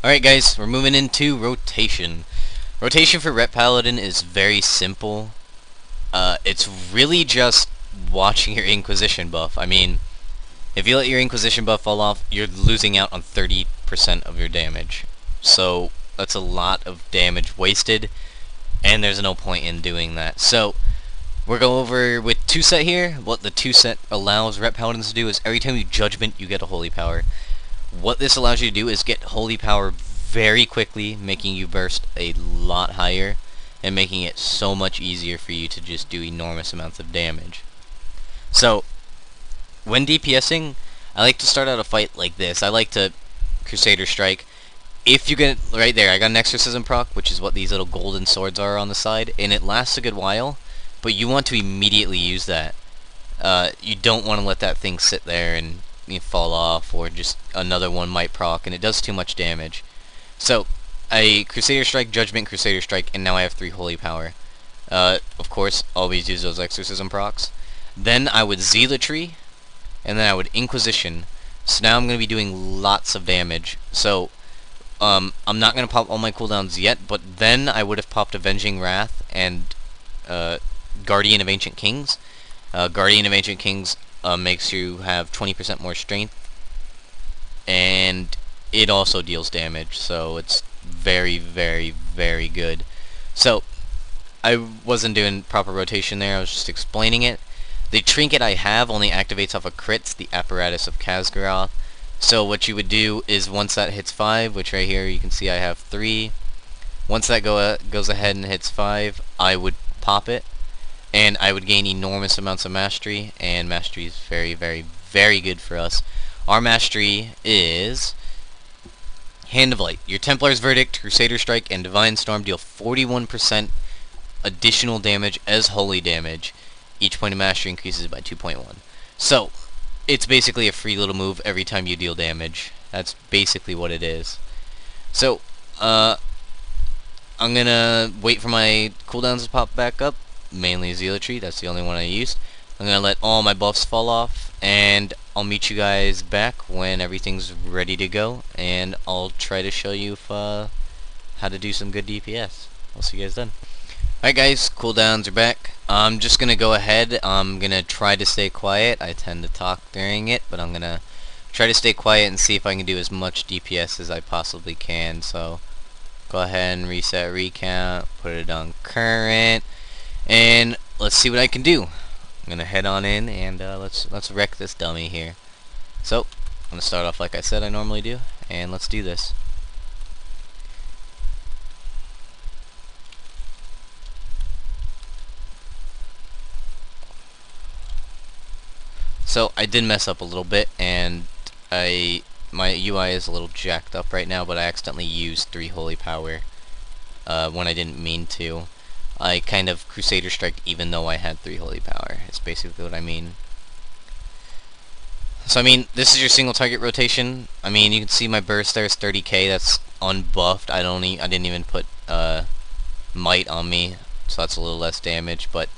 Alright guys, we're moving into rotation. Rotation for Ret Paladin is very simple. It's really just watching your Inquisition buff. I mean, if you let your Inquisition buff fall off, you're losing out on 30% of your damage. So, that's a lot of damage wasted, and there's no point in doing that. So, we'll go over with 2-set here. What the 2-set allows Ret Paladins to do is every time you Judgment, you get a Holy Power. What this allows you to do is get Holy Power very quickly, making you burst a lot higher, and making it so much easier for you to just do enormous amounts of damage. So, when DPSing, I like to start out a fight like this. I like to Crusader Strike. If you get, right there, I got an Exorcism proc, which is what these little golden swords are on the side, and it lasts a good while, but you want to immediately use that. You don't want to let that thing sit there and fall off, or just another one might proc, and it does too much damage. So, I Crusader Strike, Judgment, Crusader Strike, and now I have 3 Holy Power. Of course, always use those Exorcism procs. Then I would Zealotry, and then I would Inquisition. So now I'm going to be doing lots of damage. So, I'm not going to pop all my cooldowns yet, but then I would have popped Avenging Wrath and Guardian of Ancient Kings. Guardian of Ancient Kings makes you have 20% more strength, and it also deals damage, so it's very, very, very good. So, I wasn't doing proper rotation there, I was just explaining it. The trinket I have only activates off of crits, the Apparatus of Khaz'goroth. So what you would do is once that hits 5, which right here you can see I have 3, once that goes ahead and hits 5, I would pop it, and I would gain enormous amounts of mastery, and mastery is very, very, very good for us. Our mastery is Hand of Light. Your Templar's Verdict, Crusader Strike, and Divine Storm deal 41% additional damage as holy damage. Each point of mastery increases by 2.1. So, it's basically a free little move every time you deal damage. That's basically what it is. So, I'm gonna wait for my cooldowns to pop back up. Mainly Zealotry, that's the only one I used. I'm gonna let all my buffs fall off, and I'll meet you guys back when everything's ready to go, and I'll try to show you how to do some good DPS. I'll see you guys then. Alright guys, cooldowns are back. I'm just gonna go ahead. I'm gonna try to stay quiet. I tend to talk during it, but I'm gonna try to stay quiet and see if I can do as much DPS as I possibly can. So, go ahead and reset recount, put it on current, and let's see what I can do. I'm gonna head on in and let's wreck this dummy here. So, I'm gonna start off like I said I normally do, and let's do this. So I did mess up a little bit, and my UI is a little jacked up right now, but I accidentally used 3 Holy Power when I didn't mean to. I kind of Crusader Strike even though I had 3 Holy Power. It's basically what I mean. So I mean, this is your single target rotation. I mean, you can see my burst there is 30k. That's unbuffed. I didn't even put might on me, so that's a little less damage. But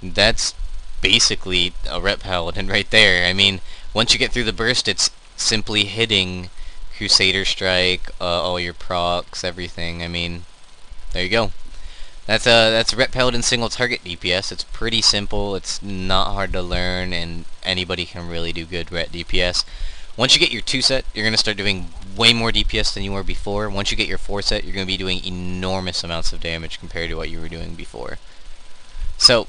that's basically a Ret Paladin right there. I mean, once you get through the burst, it's simply hitting Crusader Strike, all your procs, everything. I mean, there you go. That's Ret Paladin single target DPS. It's pretty simple. It's not hard to learn, and anybody can really do good Ret DPS. Once you get your 2-set, you're gonna start doing way more DPS than you were before. Once you get your 4-set, you're gonna be doing enormous amounts of damage compared to what you were doing before. So,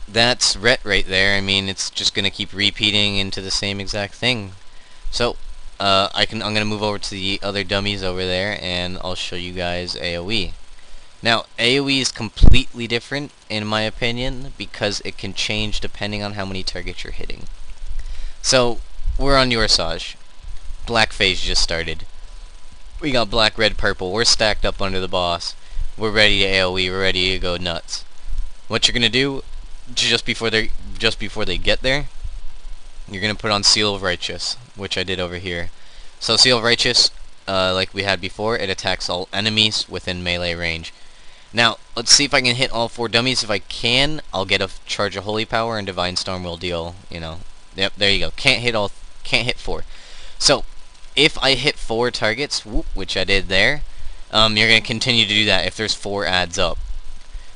that's Ret right there. I mean, it's just gonna keep repeating into the same exact thing. So, I'm gonna move over to the other dummies over there, and I'll show you guys AoE. Now, AoE is completely different, in my opinion, because it can change depending on how many targets you're hitting. So, we're on Yorsage. Black phase just started. We got black, red, purple. We're stacked up under the boss. We're ready to AoE. We're ready to go nuts. What you're gonna do, just before they get there, you're gonna put on Seal of Righteous, which I did over here. So Seal of Righteous, like we had before, it attacks all enemies within melee range. Now, let's see if I can hit all 4 dummies. If I can, I'll get a charge of Holy Power, and Divine Storm will deal, you know. Yep, there you go. Can't hit 4. So, if I hit 4 targets, which I did there, you're going to continue to do that if there's 4 ads up.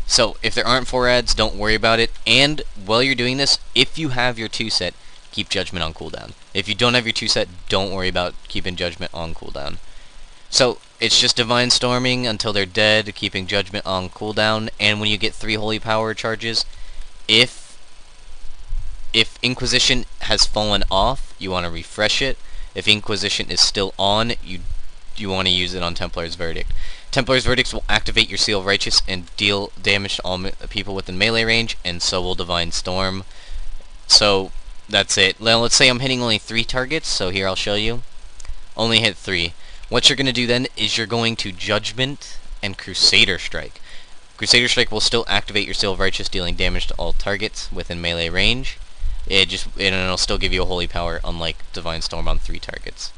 So if there aren't 4 ads, don't worry about it. And while you're doing this, if you have your 2 set, keep Judgment on cooldown. If you don't have your 2 set, don't worry about keeping Judgment on cooldown. So it's just Divine Storming until they're dead, keeping Judgment on cooldown, and when you get 3 Holy Power charges, if Inquisition has fallen off, you want to refresh it. If Inquisition is still on, you want to use it on Templar's Verdict. Templar's Verdict will activate your Seal of Righteous and deal damage to all people within melee range, and so will Divine Storm. So that's it. Now let's say I'm hitting only 3 targets, so here I'll show you. Only hit 3. What you're going to do then is you're going to Judgment and Crusader Strike. Crusader Strike will still activate your Seal of Righteous, dealing damage to all targets within melee range. It'll still give you a Holy Power, unlike Divine Storm on 3 targets.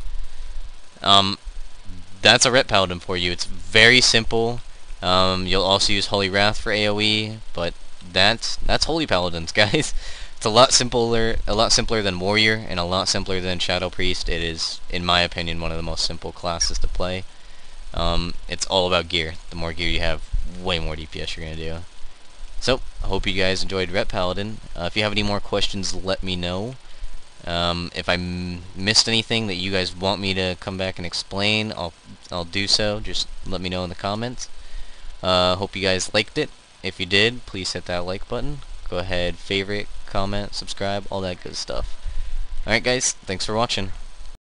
That's a Ret Paladin for you. It's very simple. You'll also use Holy Wrath for AoE, but that's Holy Paladins, guys. It's a lot simpler than Warrior, and a lot simpler than Shadow Priest. It is, in my opinion, one of the most simple classes to play. It's all about gear. The more gear you have, way more DPS you're gonna do. So, I hope you guys enjoyed Ret Paladin. If you have any more questions, let me know. If I missed anything that you guys want me to come back and explain, I'll do so. Just let me know in the comments. Hope you guys liked it. If you did, please hit that like button. Go ahead, favorite, comment, subscribe, all that good stuff. Alright guys, thanks for watching.